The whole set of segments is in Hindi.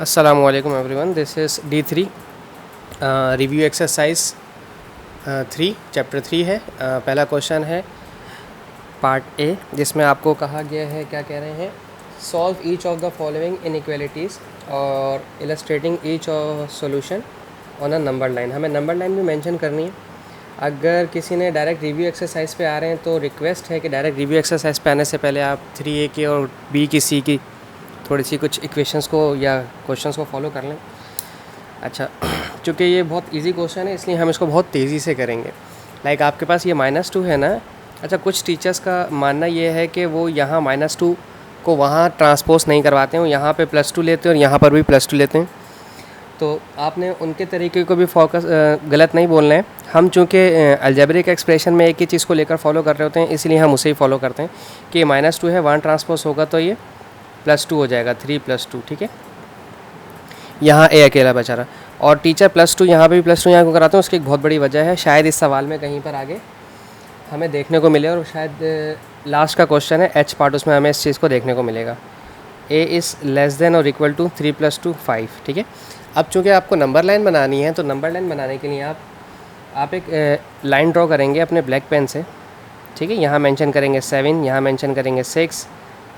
Assalamualaikum everyone. This is D3 review exercise 3 chapter 3 है। पहला क्वेश्चन है पार्ट ए, जिसमें आपको कहा गया है, क्या कह रहे हैं, solve each of the following inequalities और illustrating each solution on a number line. हमें नंबर लाइन भी मेंशन करनी है। अगर किसी ने डायरेक्ट रिव्यू एक्सरसाइज पे आ रहे हैं तो रिक्वेस्ट है कि डायरेक्ट रिव्यू एक्सरसाइज पे आने से पहले आप 3A की और B की C की थोड़ी सी कुछ इक्वेशंस को या क्वेश्चंस को फॉलो कर लें। अच्छा, चूँकि ये बहुत इजी क्वेश्चन है इसलिए हम इसको बहुत तेज़ी से करेंगे। लाइक आपके पास ये -2 है ना। अच्छा, कुछ टीचर्स का मानना ये है कि वो यहाँ -2 को वहाँ ट्रांसपोज नहीं करवाते हैं, वो यहाँ पे +2 लेते हैं और यहाँ पर भी +2 लेते हैं। तो आपने उनके तरीके को भी फोकस गलत नहीं बोलना है। हम चूँकि अलजेब्रिक एक्सप्रेशन में एक ही चीज़ को लेकर फॉलो कर रहे होते हैं, इसलिए हम उसे ही फॉलो करते हैं कि -2 है, वहाँ ट्रांसपोज होगा तो ये +2 हो जाएगा, 3 + 2। ठीक है, यहाँ ए अकेला बचा रहा। और टीचर +2 यहाँ पे भी +2 यहाँ को कराते हैं, उसकी एक बहुत बड़ी वजह है, शायद इस सवाल में कहीं पर आगे हमें देखने को मिले, और शायद लास्ट का क्वेश्चन है H पार्ट, उसमें हमें इस चीज़ को देखने को मिलेगा। A इज़ लेस देन और इक्वल टू 3 + 2 5। ठीक है, अब चूँकि आपको नंबर लाइन बनानी है तो नंबर लाइन बनाने के लिए आप एक लाइन ड्रॉ करेंगे अपने ब्लैक पेन से। ठीक है, यहाँ मेंशन करेंगे 7, यहाँ मेंशन करेंगे 6,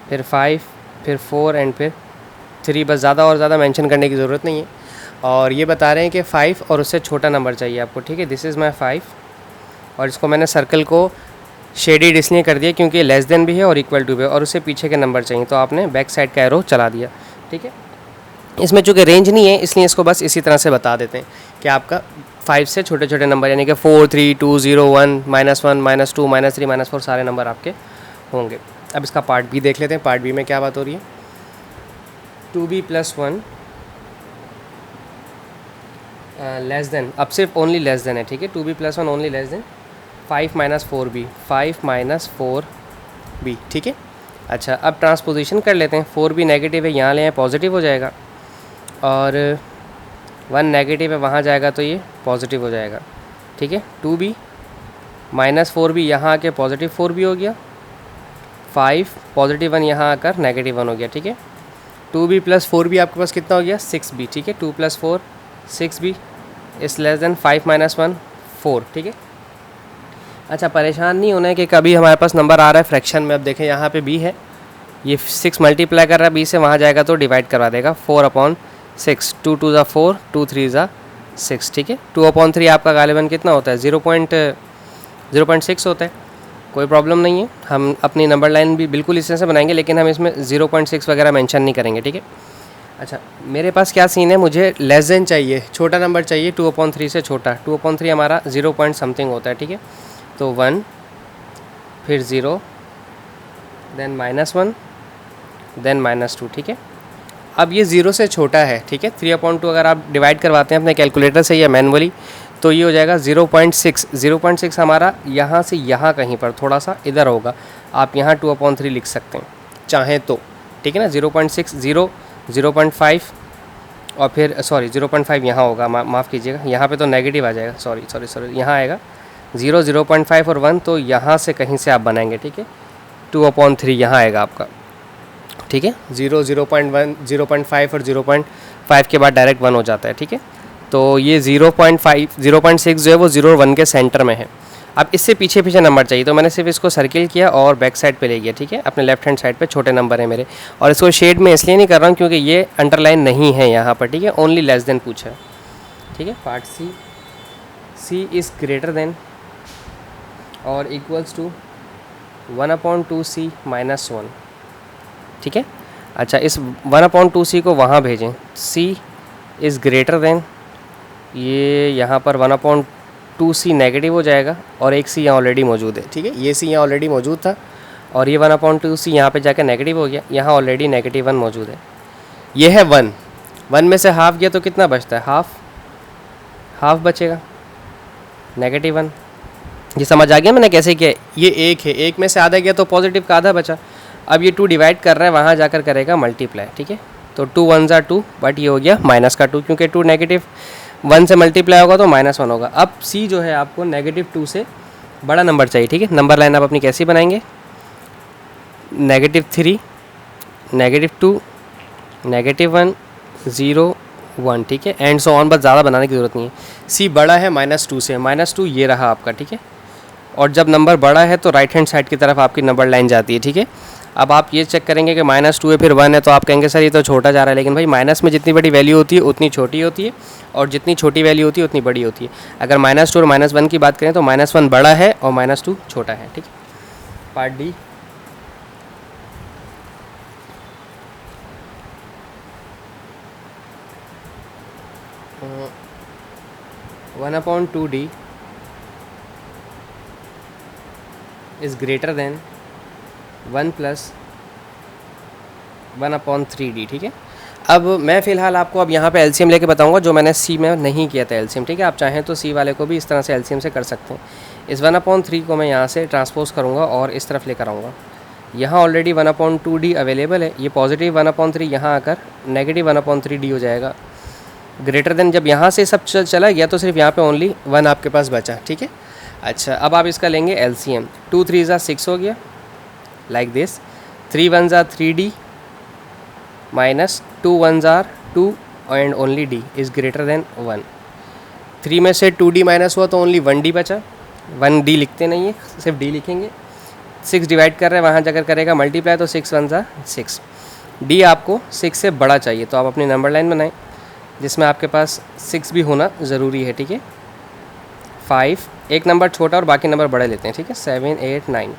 फिर 5, फिर 4 एंड फिर 3। बस ज़्यादा और ज़्यादा मेंशन करने की ज़रूरत नहीं है। और ये बता रहे हैं कि 5 और उससे छोटा नंबर चाहिए आपको। ठीक है, दिस इज़ माई 5, और इसको मैंने सर्कल को शेडेड इसलिए कर दिया क्योंकि लेस देन भी है और इक्वल टू भी है, और उससे पीछे के नंबर चाहिए, तो आपने बैक साइड का एरो चला दिया। ठीक है, इसमें चूँकि रेंज नहीं है इसलिए इसको बस इसी तरह से बता देते हैं कि आपका 5 से छोटे छोटे नंबर, यानी कि 4, 3, 2, 0, 1, -1, -2, -3, -4 सारे नंबर आपके होंगे। अब इसका पार्ट बी देख लेते हैं। पार्ट बी में क्या बात हो रही है। 2b + 1 लेस देन, अब सिर्फ ओनली लेस देन है। ठीक है, 2b + 1 only less than 5 - 4b, 5 - 4b। ठीक है, अच्छा अब ट्रांसपोजिशन कर लेते हैं। 4b नेगेटिव है, यहाँ ले आए पॉजिटिव हो जाएगा, और 1 नेगेटिव है, वहाँ जाएगा तो ये पॉजिटिव हो जाएगा। ठीक है, 2b - 4b यहाँ आके पॉजिटिव 4b हो गया, 5 +1 यहाँ आकर -1 हो गया। ठीक है, 2b + 4b आपके पास कितना हो गया, 6b। ठीक है, 2 + 4 6b इस लेस देन 5 - 1 4। ठीक है, अच्छा परेशान नहीं होना है कि कभी हमारे पास नंबर आ रहा है फ्रैक्शन में। अब देखें यहाँ पे b है, ये 6 मल्टीप्लाई कर रहा है b से, वहाँ जाएगा तो डिवाइड करवा देगा 4/6। 2 2 ज़ा 4, 2 3 ज़ा 6। ठीक है, 2/3 आपका गालिबन कितना होता है, 0.6 होता है। कोई प्रॉब्लम नहीं है, हम अपनी नंबर लाइन भी बिल्कुल इस तरह से बनाएंगे, लेकिन हम इसमें 0.6 वगैरह मेंशन नहीं करेंगे। ठीक है, अच्छा मेरे पास क्या सीन है, मुझे लेस देन चाहिए, छोटा नंबर चाहिए 2/3 से छोटा। 2/3 हमारा 0 पॉइंट समथिंग होता है। ठीक है, तो 1, फिर 0, देन -1, देन -2। ठीक है, अब ये 0 से छोटा है। ठीक है, 3/2 अगर आप डिवाइड करवाते हैं अपने कैलकुलेटर से या मैनुअली तो ये हो जाएगा 0.6। 0.6 हमारा यहाँ से यहाँ कहीं पर थोड़ा सा इधर होगा, आप यहाँ 2/3 लिख सकते हैं चाहें तो। ठीक है ना, 0.6, 0, 0.5 और फिर 0.5 यहाँ होगा, माफ़ कीजिएगा, यहाँ पे तो नेगेटिव आ जाएगा, सॉरी यहाँ आएगा 0, 0.5 और 1, तो यहाँ से कहीं से आप बनाएंगे। ठीक है, 2/3 यहाँ आएगा आपका। ठीक है, 0, 0.1, 0.5 और 0.5 के बाद डायरेक्ट 1 हो जाता है। ठीक है, तो ये 0.5, 0.6 जो है वो 0 और 1 के सेंटर में है। अब इससे पीछे पीछे नंबर चाहिए, तो मैंने सिर्फ इसको सर्किल किया और बैक साइड पे ले गया। ठीक है, अपने लेफ्ट हैंड साइड पे छोटे नंबर है मेरे, और इसको शेड में इसलिए नहीं कर रहा हूँ क्योंकि ये अंडरलाइन नहीं है यहाँ पर। ठीक है, ओनली लेस देन पूछा है। ठीक है, part C is greater than और इक्वल्स टू 1/2c - 1। ठीक है, अच्छा इस 1/2c को वहाँ भेजें, c इज़ ग्रेटर देन, ये यहाँ पर 1/2c नेगेटिव हो जाएगा, और एक c यहाँ ऑलरेडी मौजूद है। ठीक है, ये c यहाँ ऑलरेडी मौजूद था, और ये 1/2c यहाँ पे जाकर नेगेटिव हो गया, यहाँ ऑलरेडी -1 मौजूद है। ये है 1 में से हाफ गया तो कितना बचता है, हाफ बचेगा, -1। ये समझ आ गया मैंने कैसे किया। ये 1 है, 1 में से आधा गया तो पॉजिटिव का आधा बचा। अब ये 2 डिवाइड कर रहा है, वहाँ जाकर करेगा मल्टीप्लाई। ठीक है, तो 2 1 ज़ा 2, बट ये हो गया -2 क्योंकि 2 -1 से मल्टीप्लाई होगा तो -1 होगा। अब c जो है आपको -2 से बड़ा नंबर चाहिए। ठीक है, नंबर लाइन आप अपनी कैसी बनाएंगे, -3, -2, -1, 0 1, ठीक है, एंड सो ऑन, बस ज़्यादा बनाने की ज़रूरत नहीं है। सी बड़ा है -2 से, -2 ये रहा आपका, ठीक है, और जब नंबर बड़ा है तो राइट हैंड साइड की तरफ आपकी नंबर लाइन जाती है, ठीक है। अब आप ये चेक करेंगे कि -2 है फिर 1 है, तो आप कहेंगे सर ये तो छोटा जा रहा है, लेकिन भाई माइनस में जितनी बड़ी वैल्यू होती है उतनी छोटी होती है, और जितनी छोटी वैल्यू होती है उतनी बड़ी होती है। अगर -2 और -1 की बात करें तो -1 बड़ा है और -2 छोटा है, ठीक है। Part D, one upon 2d is greater then 1 + 1/3d, ठीक है। अब मैं फ़िलहाल आपको अब यहाँ पे एलसीएम लेके बताऊँगा, जो मैंने सी में नहीं किया था एलसीएम, ठीक है। आप चाहें तो सी वाले को भी इस तरह से एलसीएम से कर सकते हैं। इस 1/3 को मैं यहाँ से ट्रांसपोज करूँगा और इस तरफ लेकर आऊँगा। यहाँ ऑलरेडी 1/2d अवेलेबल है, ये पॉजिटिव 1/3 यहाँ आकर नेगेटिव 1/3d हो जाएगा। ग्रेटर देन जब यहाँ से सब चला गया तो सिर्फ यहाँ पे ओनली 1 आपके पास बचा, ठीक है। अच्छा, अब आप इसका लेंगे एलसीएम। 2 3 6 हो गया, like this. 3 1 3d -2 1 2 and only d is greater then 1। 3 में से 2d माइनस हुआ तो ओनली 1d बचा। 1d लिखते नहीं है, सिर्फ d लिखेंगे। 6 डिवाइड कर रहे हैं, वहाँ जाकर करेगा मल्टीप्लाई, तो 6 1 6। d आपको 6 से बड़ा चाहिए, तो आप अपनी नंबर लाइन बनाएं जिसमें आपके पास 6 भी होना ज़रूरी है, ठीक है। 5, एक नंबर छोटा और बाकी नंबर बड़े लेते हैं, ठीक है। 7 8 9।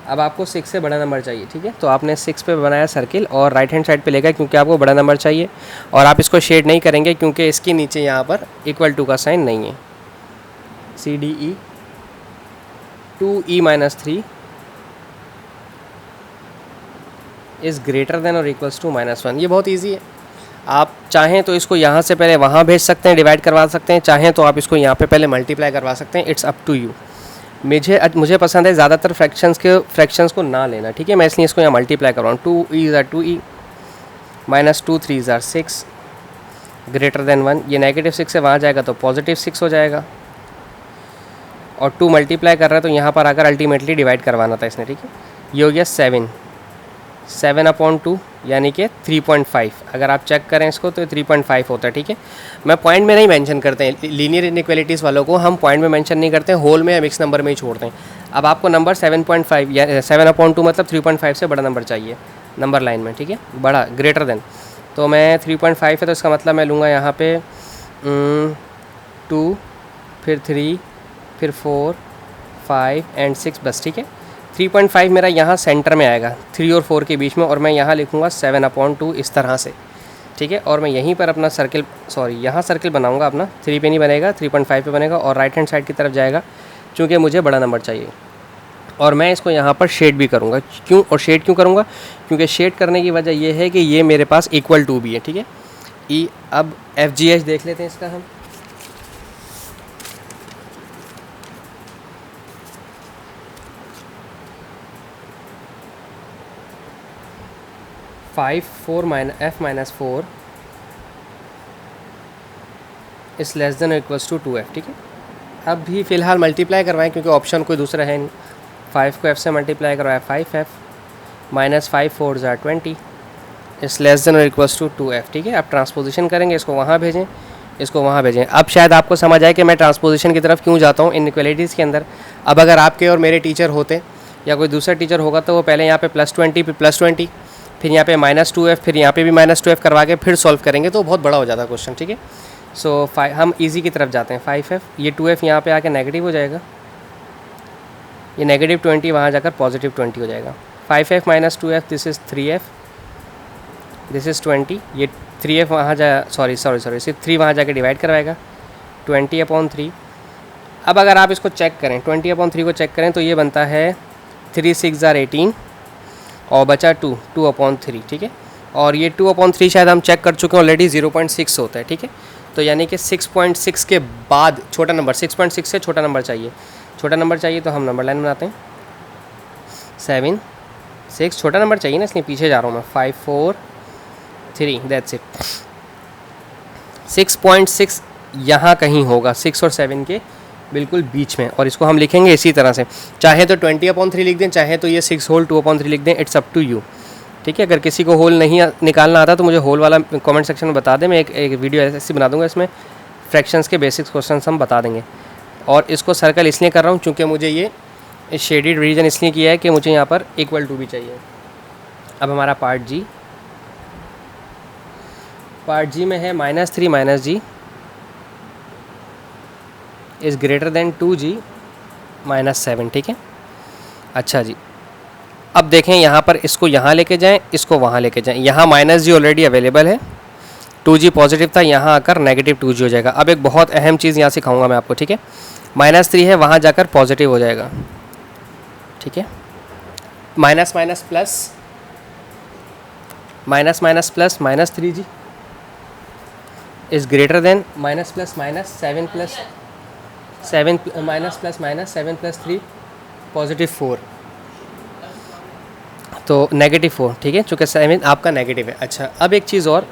अब आपको 6 से बड़ा नंबर चाहिए, ठीक है। तो आपने 6 पे बनाया सर्किल और राइट हैंड साइड पे लेगा, क्योंकि आपको बड़ा नंबर चाहिए। और आप इसको शेड नहीं करेंगे क्योंकि इसके नीचे यहाँ पर = का साइन नहीं है। CDE 2e - 3 is greater than और इक्वल्स टू -1। ये बहुत ईजी है। आप चाहें तो इसको यहाँ से पहले वहाँ भेज सकते हैं, डिवाइड करवा सकते हैं, चाहें तो आप इसको यहाँ पे पहले मल्टीप्लाई करवा सकते हैं। It's up to you. मुझे पसंद है ज़्यादातर फ्रैक्शंस को ना लेना, ठीक है। मैं इसलिए इसको यहाँ मल्टीप्लाई कर रहा हूँ। 2e = 2e -2 3 = 6 greater than 1। ये -6 से वहाँ जाएगा तो +6 हो जाएगा, और 2 मल्टीप्लाई कर रहा है तो यहाँ पर आकर अल्टीमेटली डिवाइड करवाना था इसने, ठीक है। ये हो गया 7/2 यानी कि 3.5। अगर आप चेक करें इसको तो 3.5 होता है, ठीक है। मैं पॉइंट में नहीं मेंशन करते हैं लीनियर इनइक्वालिटीज़ वालों को, हम पॉइंट में मेंशन नहीं करते हैं, होल में या मिक्स नंबर में ही छोड़ते हैं। अब आपको नंबर 7.5 या 7/2 मतलब 3.5 से बड़ा नंबर चाहिए नंबर लाइन में, ठीक है, बड़ा ग्रेटर देन। तो मैं 3.5 है तो इसका मतलब मैं लूँगा यहाँ पे 2 फिर 3 फिर 4 5 एंड 6 बस, ठीक है। 3.5 मेरा यहाँ सेंटर में आएगा 3 और 4 के बीच में, और मैं यहाँ लिखूँगा 7/2 इस तरह से, ठीक है। और मैं यहीं पर अपना सर्किल यहाँ सर्किल बनाऊँगा अपना। 3 पे नहीं बनेगा, 3.5 पे बनेगा, और राइट हैंड साइड की तरफ जाएगा क्योंकि मुझे बड़ा नंबर चाहिए। और मैं इसको यहाँ पर शेड भी करूँगा। क्यों, और शेड क्यों करूँगा? क्योंकि शेड करने की वजह ये है कि ये मेरे पास =2 भी है, ठीक है। ई अब FGH देख लेते हैं इसका हम। F-4 इज़ लेस देन और इक्वल्स टू 2F, ठीक है। अब भी फ़िलहाल मल्टीप्लाई करवाएं क्योंकि ऑप्शन कोई दूसरा है नहीं। 5 को F से मल्टीप्लाई करवाएं, 5F -5 4 = 20 इज़ लेस देन और इक्वल्स टू 2F, ठीक है। अब ट्रांसपोजिशन करेंगे, इसको वहाँ भेजें, इसको वहाँ भेजें। अब शायद आपको समझ आए कि मैं ट्रांसपोजिशन की तरफ क्यों जाता हूँ इनइक्वालिटीज़ के अंदर। अब अगर आपके और मेरे टीचर होते या कोई दूसरा टीचर होगा तो वो पहले यहाँ पे +20 फिर +20 फिर यहाँ पे -2F फिर यहाँ पे भी -2F करवा के फिर सॉल्व करेंगे तो बहुत बड़ा हो जाता क्वेश्चन, ठीक है। सो हम इजी की तरफ जाते हैं। 5F, ये 2F यहाँ पे आके नेगेटिव हो जाएगा, ये -20 वहाँ जाकर +20 हो जाएगा। 5F - 2F this is 3F, this is 20। ये 3F वहाँ सॉरी 3 वहाँ जाके डिवाइड करवाएगा 20/3। अब अगर आप इसको चेक करें 20/3 को चेक करें तो ये बनता है 3 6 = 18 और बचा 2/3, ठीक है। और ये 2/3 शायद हम चेक कर चुके हैं ऑलरेडी, 0.6 होता है, ठीक है। तो यानी कि 6.6 के बाद छोटा नंबर, 6.6 से छोटा नंबर चाहिए। छोटा नंबर चाहिए तो हम नंबर लाइन बनाते हैं। 7 6 छोटा नंबर चाहिए ना, इसलिए पीछे जा रहा हूँ मैं। 5 4 3 दैट्स इट। 6.6 यहाँ कहीं होगा, 6 और 7 के बिल्कुल बीच में, और इसको हम लिखेंगे इसी तरह से। चाहे तो 20/3 लिख दें, चाहे तो ये 6 होल 2/3 लिख दें, इट्स अप टू यू, ठीक है। अगर किसी को होल नहीं निकालना आता तो मुझे होल वाला कमेंट सेक्शन में बता दें, मैं एक वीडियो ऐसी बना दूंगा, इसमें फ्रैक्शंस के बेसिक्स क्वेश्चंस हम बता देंगे। और इसको सर्कल इसलिए कर रहा हूँ क्योंकि मुझे ये शेडेड रीजन इसलिए किया है कि मुझे यहाँ पर इक्वल टू भी चाहिए। अब हमारा पार्ट जी में है -3 minus g is greater than 2g -7, ठीक है। अच्छा जी, अब देखें यहाँ पर इसको यहाँ लेके जाएं, इसको वहाँ लेके जाएं। यहाँ -g ऑलरेडी अवेलेबल है, 2g पॉजिटिव था, यहाँ आकर -2g हो जाएगा। अब एक बहुत अहम चीज़ यहाँ सिखाऊंगा मैं आपको, ठीक है। -3 है, वहाँ जाकर पॉजिटिव हो जाएगा, ठीक है। Minus minus plus -3g is greater then minus plus minus 7 plus 7 minus plus minus 7 plus 3 +4, तो -4, ठीक है, चूँकि 7 आपका नेगेटिव है। अच्छा, अब एक चीज़ और,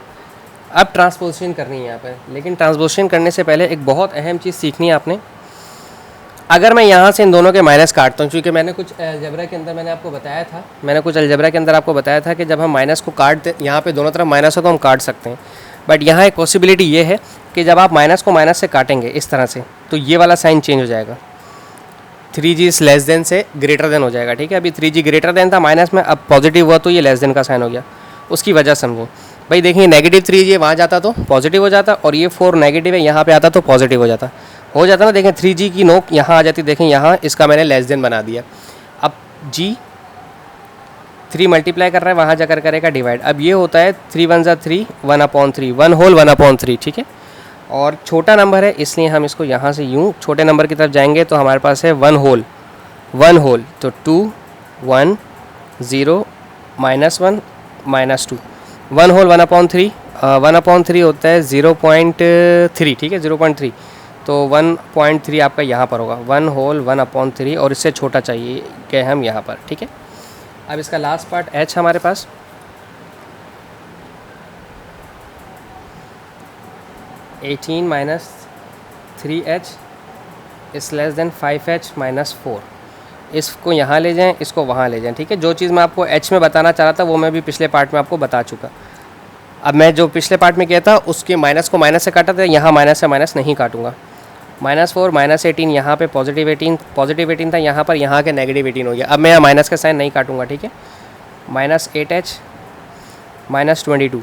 अब ट्रांसपोजिशन करनी है यहाँ पर, लेकिन ट्रांसपोजिशन करने से पहले एक बहुत अहम चीज़ सीखनी है आपने। अगर मैं यहाँ से इन दोनों के माइनस काटता हूँ, क्योंकि मैंने कुछ अलजेब्रा के अंदर आपको बताया था कि जब हम माइनस को काट दे, यहाँ पे दोनों तरफ माइनस हो तो हम काट सकते हैं। बट यहाँ एक पॉसिबिलिटी ये है कि जब आप माइनस को माइनस से काटेंगे इस तरह से, तो ये वाला साइन चेंज हो जाएगा, 3g लेस देन से ग्रेटर देन हो जाएगा, ठीक है। अभी 3g ग्रेटर देन था माइनस में, अब पॉजिटिव हुआ तो ये लेस देन का साइन हो गया। उसकी वजह समझें भाई, देखिए -3g वहाँ जाता तो पॉजिटिव हो जाता, और ये 4 नेगेटिव है, यहाँ पे आता तो पॉजिटिव हो जाता ना। देखें 3g की नोक यहाँ आ जाती, देखें यहाँ इसका मैंने लेस देन बना दिया। अब g 3 मल्टीप्लाई कर रहा है, वहाँ जाकर करेगा डिवाइड। अब ये होता है 3 1 ज़ा 3, 1/3, 1 होल 1/3, ठीक है। और छोटा नंबर है इसलिए हम इसको यहाँ से यूँ छोटे नंबर की तरफ जाएंगे तो हमारे पास है 1 होल, तो 2 1 0 -1 -2, 1 होल 1/3, 1/3 होता है 0.3, ठीक है, 0.3, तो 1.3 आपका यहाँ पर होगा, 1 होल 1/3, और इससे छोटा चाहिए कि हम यहाँ पर, ठीक है। अब इसका लास्ट पार्ट h हमारे पास, -18 3h is less than 5h -4। इसको यहाँ ले जाएं, इसको वहाँ ले जाएं, ठीक है। जो चीज़ मैं आपको h में बताना चाह रहा था वो मैं भी पिछले पार्ट में आपको बता चुका। अब मैं जो पिछले पार्ट में किया था उसके माइनस को माइनस से काटा था, यहाँ माइनस से माइनस नहीं काटूंगा। -4 -18, यहाँ पे पॉजिटिव 18 था, यहाँ पर यहाँ के -18 हो गया। अब मैं यहाँ माइनस का साइन नहीं काटूंगा, ठीक है। -8h -22,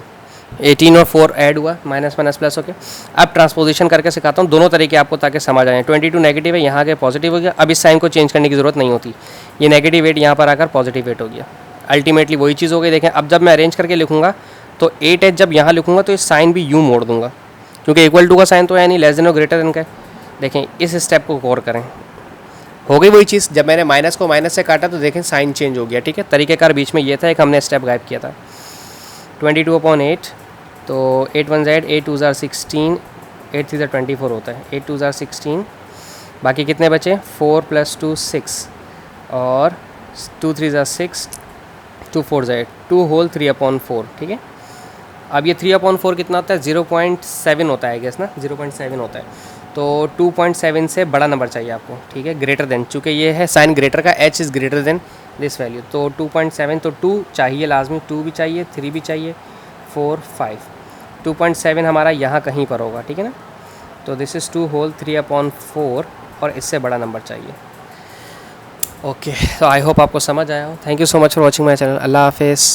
18 और 4 ऐड हुआ, माइनस माइनस प्लस हो गया। अब ट्रांसपोजिशन करके सिखाता हूँ दोनों तरीके आपको, ताकि समझ आए। 22 नेगेटिव है, यहाँ के पॉजिटिव हो गया। अब इस साइन को चेंज करने की ज़रूरत नहीं होती, ये -8 यहाँ पर आकर +8 हो गया। अल्टीमेटली वही चीज़ हो गई। देखें अब जब मैं अरेंज करके लिखूँगा तो 8h जब यहाँ लिखूँगा तो इस साइन भी यूँ मोड़ दूँगा, क्योंकि =2 का साइन तो है नहीं, लेस देन और ग्रेटर देन का। देखें इस स्टेप को गौर करें, हो गई वही चीज़। जब मैंने माइनस को माइनस से काटा तो देखें साइन चेंज हो गया, ठीक है। तरीक़ेकार बीच में ये था, एक हमने स्टेप गायब किया था। 22/8, तो 8 1 Z 8 2 ज़ा 16, 8 3 ज़ा 24 होता है, 8 2 ज़ा 16। बाकी कितने बचे, 4 + 2 6, और 2 3 ज़ा 6, 2 4 ज़ा 8, 2 होल 3/4, ठीक है। अब ये 3/4 कितना होता है, 0.7 होता है गैस ना, 0.7 होता है। तो 2.7 से बड़ा नंबर चाहिए आपको, ठीक है, ग्रेटर देन, चूँकि ये है साइन ग्रेटर का, h is greater then this value, तो 2.7, तो 2 चाहिए लाजमी, 2 भी चाहिए, 3 भी चाहिए, 4 5, 2.7 हमारा यहाँ कहीं पर होगा, ठीक है ना। तो दिस इज़ 2 होल 3/4, और इससे बड़ा नंबर चाहिए। ओके, तो आई होप आपको समझ आया हो। Thank you so much for watching my channel. अल्लाह हाफिज़।